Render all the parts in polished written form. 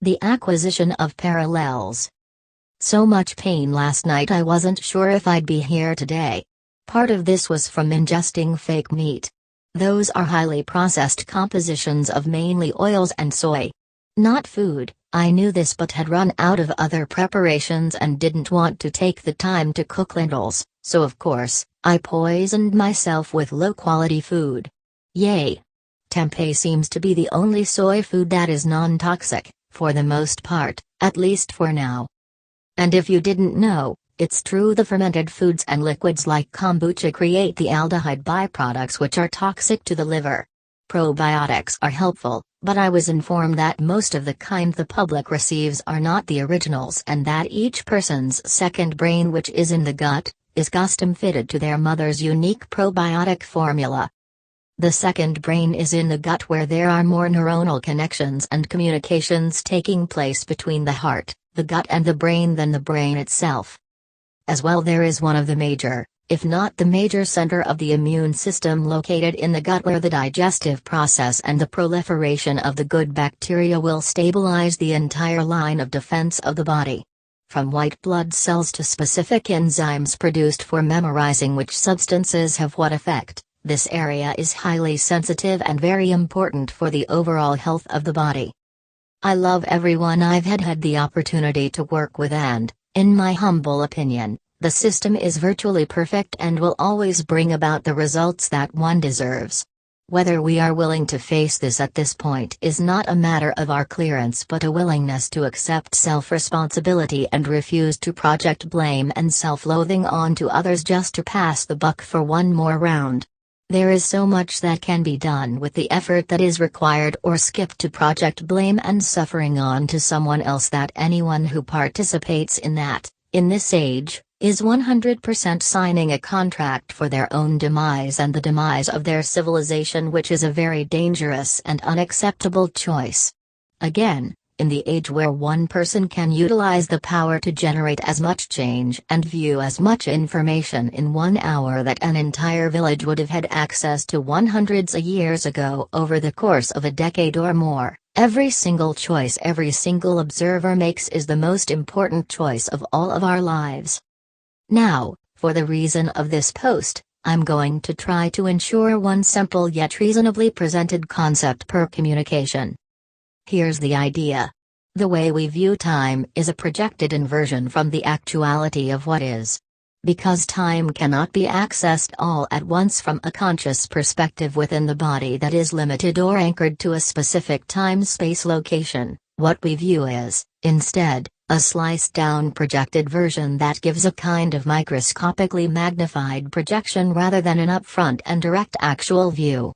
The acquisition of parallels. So much pain last night I wasn't sure if I'd be here today. Part of this was from ingesting fake meat. Those are highly processed compositions of mainly oils and soy. Not food, I knew this but had run out of other preparations and didn't want to take the time to cook lentils, so of course, I poisoned myself with low-quality food. Yay! Tempeh seems to be the only soy food that is non-toxic, for the most part, at least for now. And if you didn't know, it's true the fermented foods and liquids like kombucha create the aldehyde byproducts which are toxic to the liver. Probiotics are helpful, but I was informed that most of the kind the public receives are not the originals and that each person's second brain, which is in the gut, is custom fitted to their mother's unique probiotic formula. The second brain is in the gut where there are more neuronal connections and communications taking place between the heart, the gut and the brain than the brain itself. As well, there is one of the major, if not the major center of the immune system located in the gut where the digestive process and the proliferation of the good bacteria will stabilize the entire line of defense of the body. From white blood cells to specific enzymes produced for memorizing which substances have what effect, this area is highly sensitive and very important for the overall health of the body. I love everyone I've had the opportunity to work with and, in my humble opinion, the system is virtually perfect and will always bring about the results that one deserves. Whether we are willing to face this at this point is not a matter of our clearance but a willingness to accept self-responsibility and refuse to project blame and self-loathing onto others just to pass the buck for one more round. There is so much that can be done with the effort that is required or skip to project blame and suffering on to someone else that anyone who participates in that, in this age, is 100% signing a contract for their own demise and the demise of their civilization, which is a very dangerous and unacceptable choice. Again, in the age where one person can utilize the power to generate as much change and view as much information in 1 hour that an entire village would have had access to hundreds of years ago over the course of a decade or more, every single choice every single observer makes is the most important choice of all of our lives. Now, for the reason of this post, I'm going to try to ensure one simple yet reasonably presented concept per communication. Here's the idea. The way we view time is a projected inversion from the actuality of what is. Because time cannot be accessed all at once from a conscious perspective within the body that is limited or anchored to a specific time-space location, what we view is, instead, a sliced-down projected version that gives a kind of microscopically magnified projection rather than an upfront and direct actual view.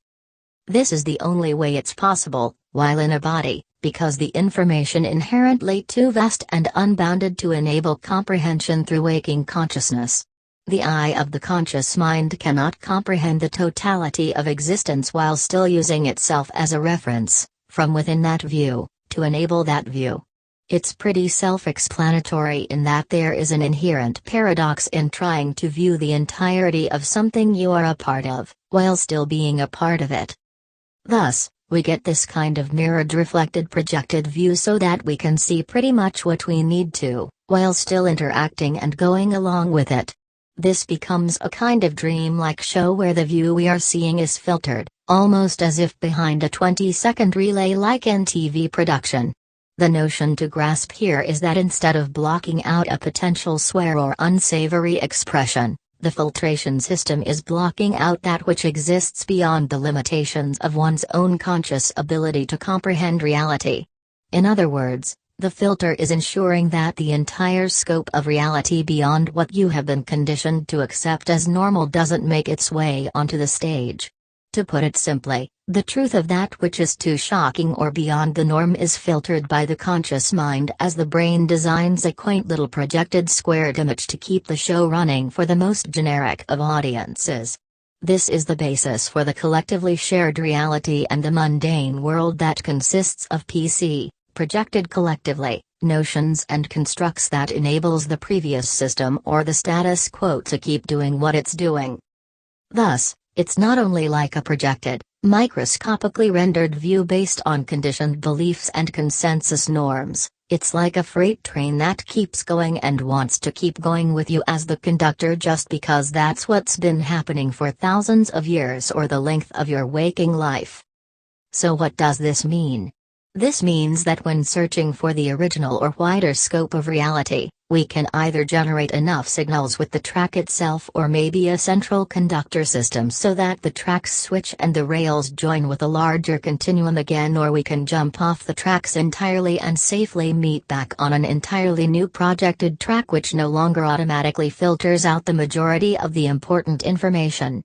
This is the only way it's possible, while in a body, because the information inherently too vast and unbounded to enable comprehension through waking consciousness. The eye of the conscious mind cannot comprehend the totality of existence while still using itself as a reference, from within that view, to enable that view. It's pretty self-explanatory in that there is an inherent paradox in trying to view the entirety of something you are a part of, while still being a part of it. Thus, we get this kind of mirrored reflected projected view so that we can see pretty much what we need to, while still interacting and going along with it. This becomes a kind of dream-like show where the view we are seeing is filtered, almost as if behind a 20-second relay like in TV production. The notion to grasp here is that instead of blocking out a potential swear or unsavory expression, the filtration system is blocking out that which exists beyond the limitations of one's own conscious ability to comprehend reality. In other words, the filter is ensuring that the entire scope of reality beyond what you have been conditioned to accept as normal doesn't make its way onto the stage. To put it simply, the truth of that which is too shocking or beyond the norm is filtered by the conscious mind as the brain designs a quaint little projected squared image to keep the show running for the most generic of audiences. This is the basis for the collectively shared reality and the mundane world that consists of PC, projected collectively, notions and constructs that enables the previous system or the status quo to keep doing what it's doing. Thus, it's not only like a projected, microscopically rendered view based on conditioned beliefs and consensus norms. It's like a freight train that keeps going and wants to keep going with you as the conductor just because that's what's been happening for thousands of years or the length of your waking life. So what does this mean? This means that when searching for the original or wider scope of reality, we can either generate enough signals with the track itself or maybe a central conductor system so that the tracks switch and the rails join with a larger continuum again, or we can jump off the tracks entirely and safely meet back on an entirely new projected track which no longer automatically filters out the majority of the important information.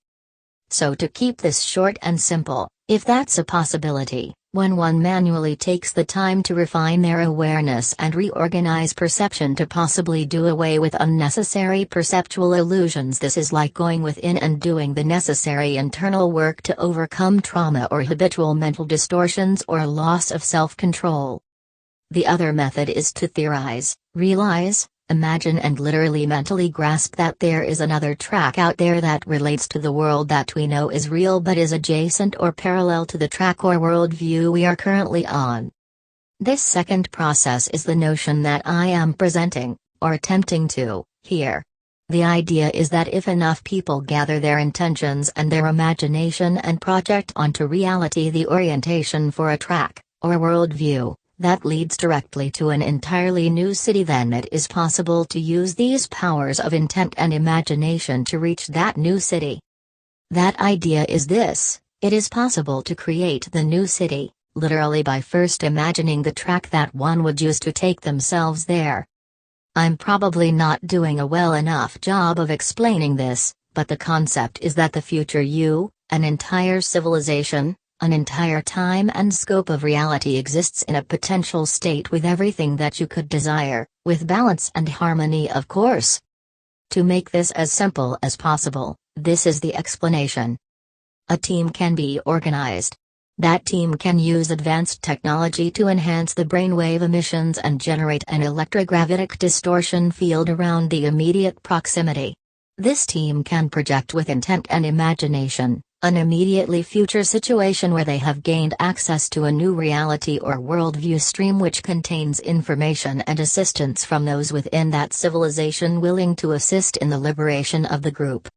So to keep this short and simple, if that's a possibility, when one manually takes the time to refine their awareness and reorganize perception to possibly do away with unnecessary perceptual illusions, this is like going within and doing the necessary internal work to overcome trauma or habitual mental distortions or loss of self-control. The other method is to theorize, realize, imagine and literally mentally grasp that there is another track out there that relates to the world that we know is real but is adjacent or parallel to the track or worldview we are currently on. This second process is the notion that I am presenting, or attempting to, here. The idea is that if enough people gather their intentions and their imagination and project onto reality the orientation for a track, or worldview, that leads directly to an entirely new city, then it is possible to use these powers of intent and imagination to reach that new city. That idea is this: it is possible to create the new city, literally by first imagining the track that one would use to take themselves there. I'm probably not doing a well enough job of explaining this, but the concept is that the future you, an entire civilization, an entire time and scope of reality exists in a potential state with everything that you could desire, with balance and harmony, of course. To make this as simple as possible, this is the explanation. A team can be organized. That team can use advanced technology to enhance the brainwave emissions and generate an electrogravitic distortion field around the immediate proximity. This team can project with intent and imagination an immediately future situation where they have gained access to a new reality or worldview stream which contains information and assistance from those within that civilization willing to assist in the liberation of the group.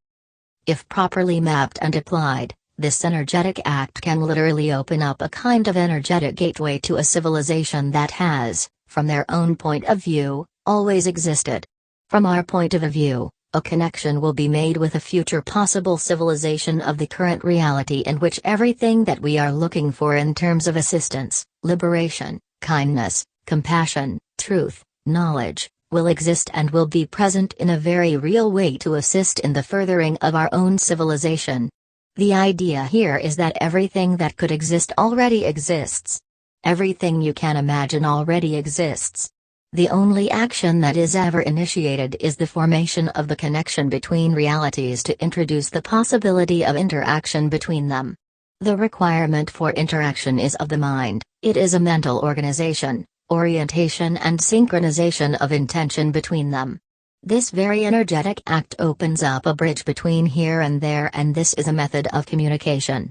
If properly mapped and applied, this energetic act can literally open up a kind of energetic gateway to a civilization that has, from their own point of view, always existed. From our point of view, a connection will be made with a future possible civilization of the current reality in which everything that we are looking for in terms of assistance, liberation, kindness, compassion, truth, knowledge, will exist and will be present in a very real way to assist in the furthering of our own civilization. The idea here is that everything that could exist already exists. Everything you can imagine already exists. The only action that is ever initiated is the formation of the connection between realities to introduce the possibility of interaction between them. The requirement for interaction is of the mind. It is a mental organization, orientation and synchronization of intention between them. This very energetic act opens up a bridge between here and there, and this is a method of communication.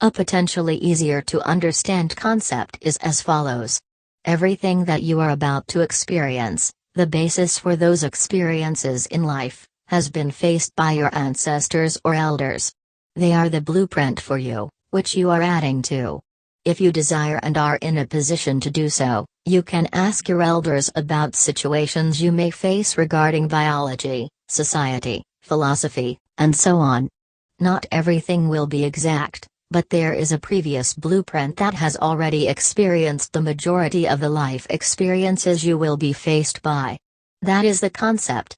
A potentially easier to understand concept is as follows. Everything that you are about to experience, the basis for those experiences in life, has been faced by your ancestors or elders. They are the blueprint for you, which you are adding to. If you desire and are in a position to do so, you can ask your elders about situations you may face regarding biology, society, philosophy, and so on. Not everything will be exact, but there is a previous blueprint that has already experienced the majority of the life experiences you will be faced by. That is the concept.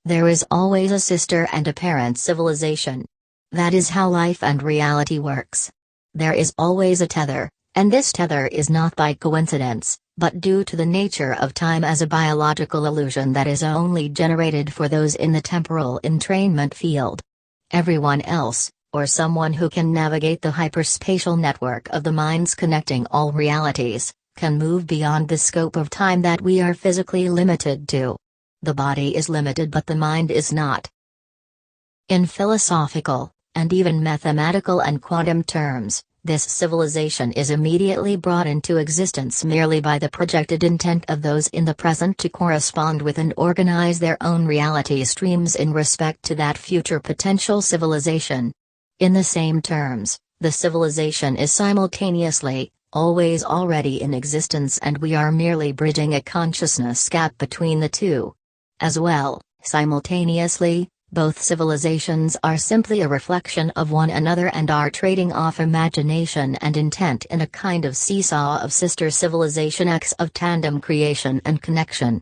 There is always a sister and a parent civilization. That is how life and reality works. There is always a tether, and this tether is not by coincidence, but due to the nature of time as a biological illusion that is only generated for those in the temporal entrainment field. Everyone else, or someone who can navigate the hyperspatial network of the minds connecting all realities, can move beyond the scope of time that we are physically limited to. The body is limited but the mind is not. In philosophical, and even mathematical and quantum terms, this civilization is immediately brought into existence merely by the projected intent of those in the present to correspond with and organize their own reality streams in respect to that future potential civilization. In the same terms, the civilization is simultaneously, always already in existence, and we are merely bridging a consciousness gap between the two. As well, simultaneously, both civilizations are simply a reflection of one another and are trading off imagination and intent in a kind of seesaw of sister civilization X of tandem creation and connection.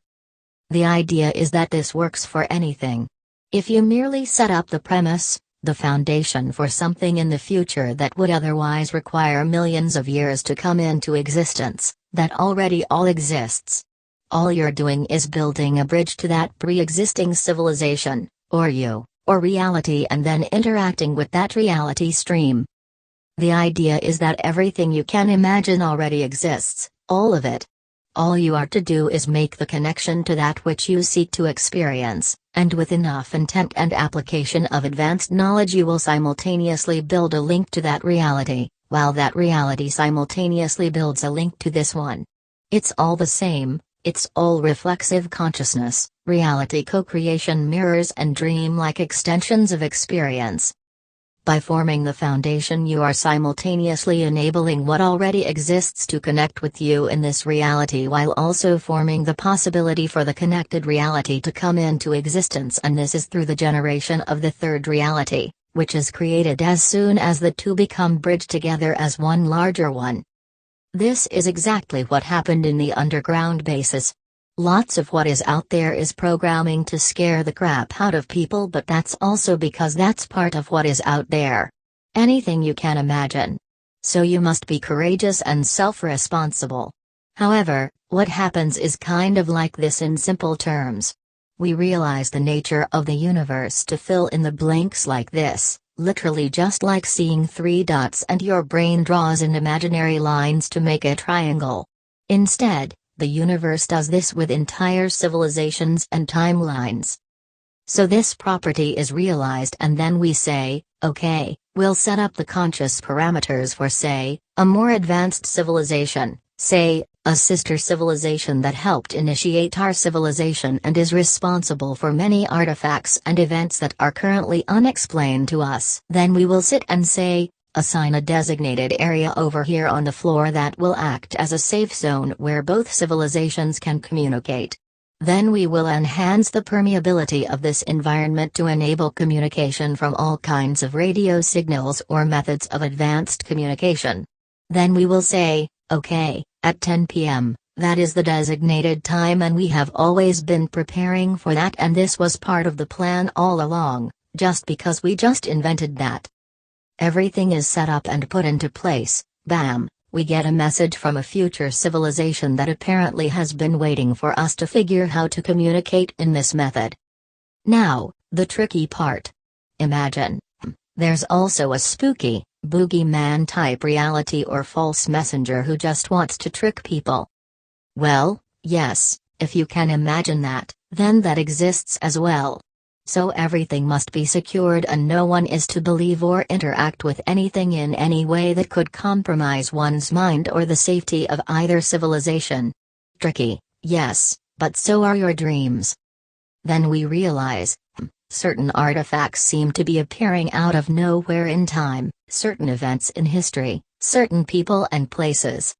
The idea is that this works for anything. If you merely set up the premise, the foundation for something in the future that would otherwise require millions of years to come into existence, that already all exists. All you're doing is building a bridge to that pre-existing civilization, or you, or reality, and then interacting with that reality stream. The idea is that everything you can imagine already exists, all of it. All you are to do is make the connection to that which you seek to experience, and with enough intent and application of advanced knowledge you will simultaneously build a link to that reality, while that reality simultaneously builds a link to this one. It's all the same, it's all reflexive consciousness, reality co-creation mirrors and dream-like extensions of experience. By forming the foundation you are simultaneously enabling what already exists to connect with you in this reality while also forming the possibility for the connected reality to come into existence, and this is through the generation of the third reality, which is created as soon as the two become bridged together as one larger one. This is exactly what happened in the underground bases. Lots of what is out there is programming to scare the crap out of people, but that's also because that's part of what is out there. Anything you can imagine. So you must be courageous and self-responsible. However, what happens is kind of like this in simple terms. We realize the nature of the universe to fill in the blanks like this, literally just like seeing three dots and your brain draws in imaginary lines to make a triangle. Instead, the universe does this with entire civilizations and timelines. So this property is realized, and then we say, okay, we'll set up the conscious parameters for, say, a more advanced civilization, say, a sister civilization that helped initiate our civilization and is responsible for many artifacts and events that are currently unexplained to us. Then we will sit and say, assign a designated area over here on the floor that will act as a safe zone where both civilizations can communicate. Then we will enhance the permeability of this environment to enable communication from all kinds of radio signals or methods of advanced communication. Then we will say, okay, at 10 p.m., that is the designated time, and we have always been preparing for that, and this was part of the plan all along, just because we just invented that. Everything is set up and put into place, bam, we get a message from a future civilization that apparently has been waiting for us to figure how to communicate in this method. Now, the tricky part. Imagine. There's also a spooky, boogeyman type reality or false messenger who just wants to trick people. Well, yes, if you can imagine that, then that exists as well. So everything must be secured and no one is to believe or interact with anything in any way that could compromise one's mind or the safety of either civilization. Tricky, yes, but so are your dreams. Then we realize, certain artifacts seem to be appearing out of nowhere in time, certain events in history, certain people and places.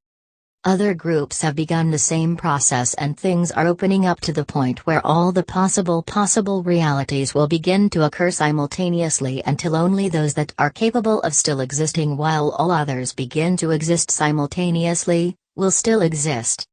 Other groups have begun the same process, and things are opening up to the point where all the possible realities will begin to occur simultaneously until only those that are capable of still existing while all others begin to exist simultaneously, will still exist.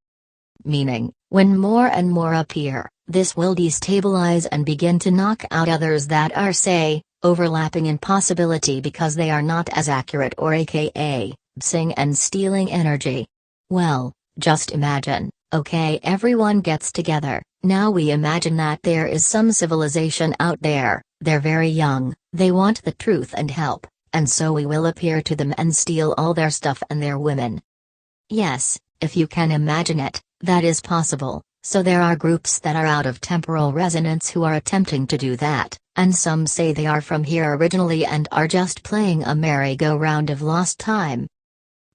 Meaning, when more and more appear, this will destabilize and begin to knock out others that are, say, overlapping in possibility because they are not as accurate, or aka, bsing and stealing energy. Well, just imagine, okay, everyone gets together, now we imagine that there is some civilization out there, they're very young, they want the truth and help, and so we will appear to them and steal all their stuff and their women. Yes, if you can imagine it, that is possible, So there are groups that are out of temporal resonance who are attempting to do that, and some say they are from here originally and are just playing a merry-go-round of lost time.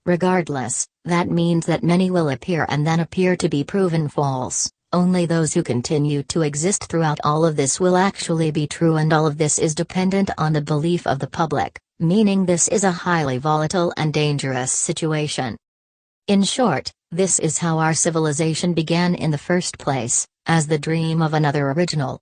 Regardless, that means that many will appear and then appear to be proven false. Only those who continue to exist throughout all of this will actually be true, and all of this is dependent on the belief of the public, meaning this is a highly volatile and dangerous situation. In short, this is how our civilization began in the first place, as the dream of another original.